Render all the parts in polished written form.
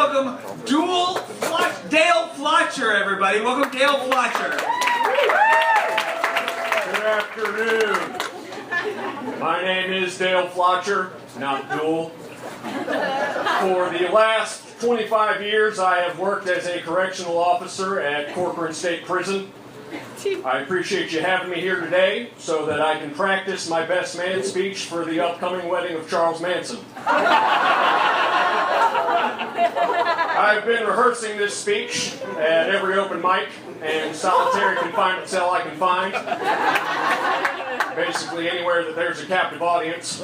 welcome Dale Fletcher, everybody. Welcome Dale Fletcher. Good afternoon. My name is Dale Fletcher, not Duel. For the last 25 years, I have worked as a correctional officer at Corcoran State Prison. I appreciate you having me here today so that I can practice my best man speech for the upcoming wedding of Charles Manson. I've been rehearsing this speech at every open mic and solitary confinement cell I can find. Basically anywhere that there's a captive audience.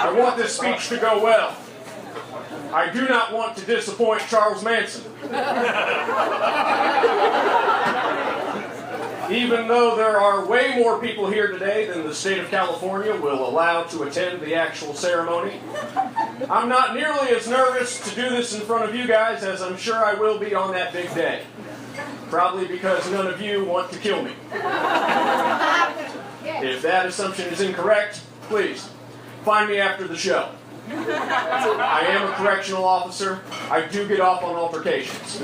I want this speech to go well. I do not want to disappoint Charles Manson. Even though there are way more people here today than the state of California will allow to attend the actual ceremony, I'm not nearly as nervous to do this in front of you guys as I'm sure I will be on that big day. Probably because none of you want to kill me. If that assumption is incorrect, please, find me after the show. I am a correctional officer. I do get off on altercations.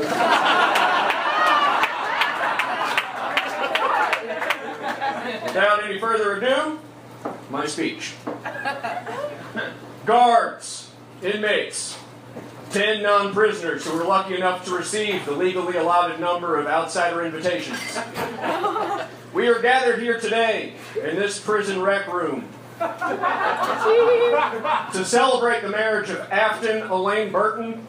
Without any further ado, my speech. Guards, inmates, 10 non-prisoners who were lucky enough to receive the legally allotted number of outsider invitations. We are gathered here today in this prison rec room to celebrate the marriage of Afton Elaine Burton,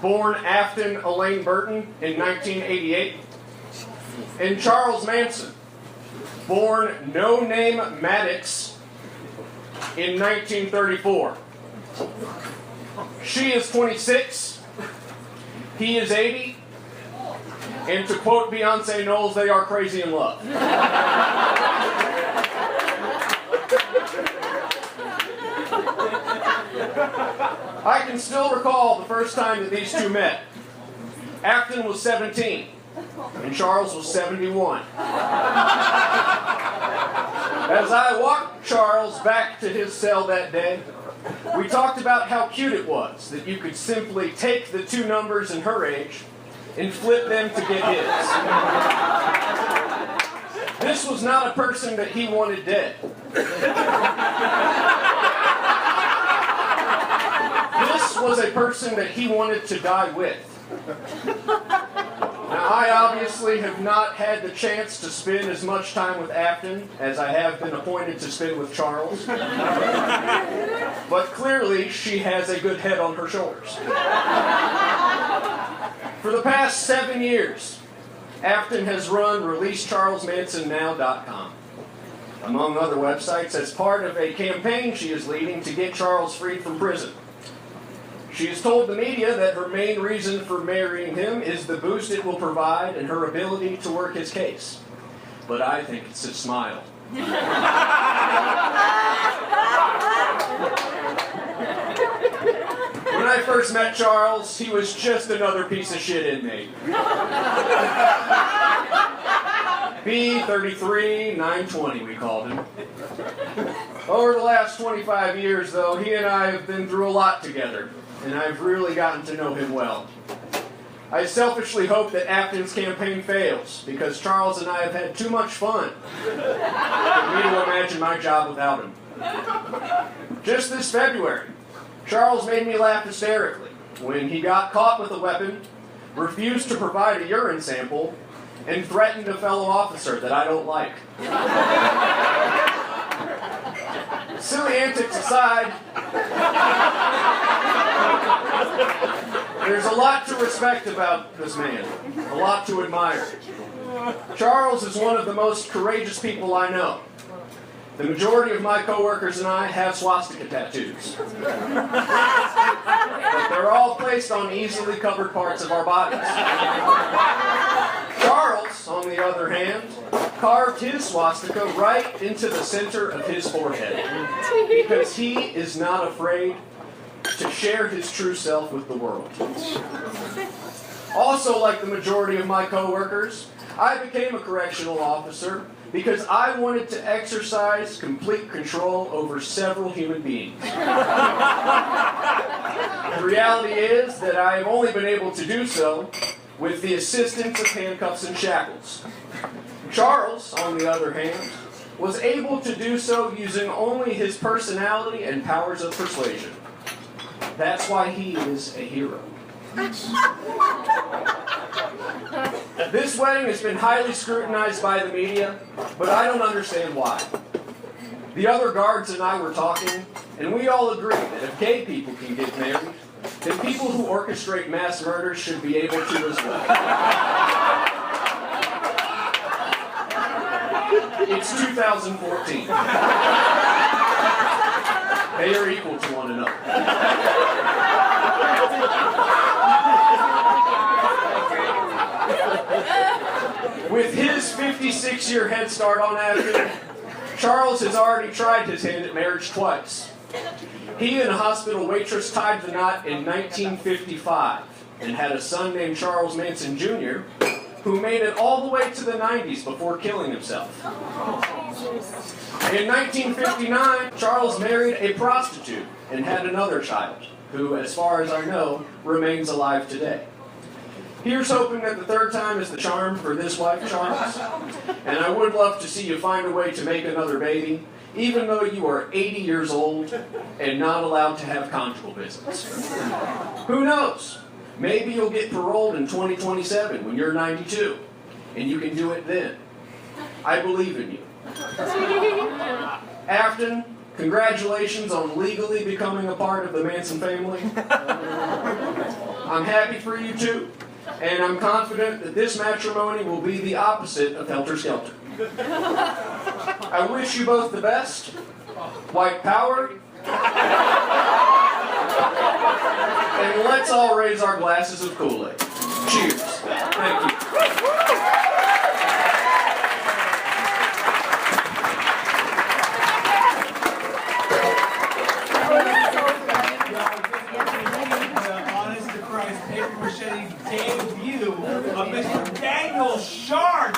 born Afton Elaine Burton in 1988, and Charles Manson, born No Name Maddox in 1934. She is 26, he is 80, and to quote Beyonce Knowles, they are crazy in love. I can still recall the first time that these two met. Afton was 17, and Charles was 71. As I walked Charles back to his cell that day, we talked about how cute it was that you could simply take the two numbers in her age and flip them to get his. This was not a person that he wanted dead. This was a person that he wanted to die with. Now, I obviously have not had the chance to spend as much time with Afton as I have been appointed to spend with Charles. But clearly, she has a good head on her shoulders. For the past 7 years, Afton has run ReleaseCharlesMansonNow.com, among other websites, as part of a campaign she is leading to get Charles freed from prison. She has told the media that her main reason for marrying him is the boost it will provide and her ability to work his case. But I think it's his smile. When I first met Charles, he was just another piece of shit inmate. B33 920, we called him. Over the last 25 years, though, he and I have been through a lot together, and I've really gotten to know him well. I selfishly hope that Afton's campaign fails, because Charles and I have had too much fun for me to imagine my job without him. Just this February, Charles made me laugh hysterically when he got caught with a weapon, refused to provide a urine sample, and threatened a fellow officer that I don't like. Silly antics aside, there's a lot to respect about this man, a lot to admire. Charles is one of the most courageous people I know. The majority of my coworkers and I have swastika tattoos. But they're all placed on easily covered parts of our bodies. Charles, on the other hand, carved his swastika right into the center of his forehead because he is not afraid to share his true self with the world. Also, like the majority of my coworkers, I became a correctional officer because I wanted to exercise complete control over several human beings. The reality is that I have only been able to do so with the assistance of handcuffs and shackles. Charles, on the other hand, was able to do so using only his personality and powers of persuasion. That's why he is a hero. This wedding has been highly scrutinized by the media, but I don't understand why. The other guards and I were talking, and we all agree that if gay people can get married, then people who orchestrate mass murders should be able to as well. It's 2014. They are equal to one another. With his 56-year head start on Avenue, Charles has already tried his hand at marriage twice. He and a hospital waitress tied the knot in 1955 and had a son named Charles Manson Jr., who made it all the way to the 90s before killing himself. In 1959, Charles married a prostitute and had another child, who, as far as I know, remains alive today. Here's hoping that the third time is the charm for this wife, Charles. And I would love to see you find a way to make another baby, even though you are 80 years old and not allowed to have conjugal visits. Who knows? Maybe you'll get paroled in 2027 when you're 92, and you can do it then. I believe in you. Afton, congratulations on legally becoming a part of the Manson family. I'm happy for you too, and I'm confident that this matrimony will be the opposite of Helter Skelter. I wish you both the best. White power. And let's all raise our glasses of Kool-Aid. Cheers. Thank you. Honest to Christ, Paper Machete's debut of Mr. Daniel Shar.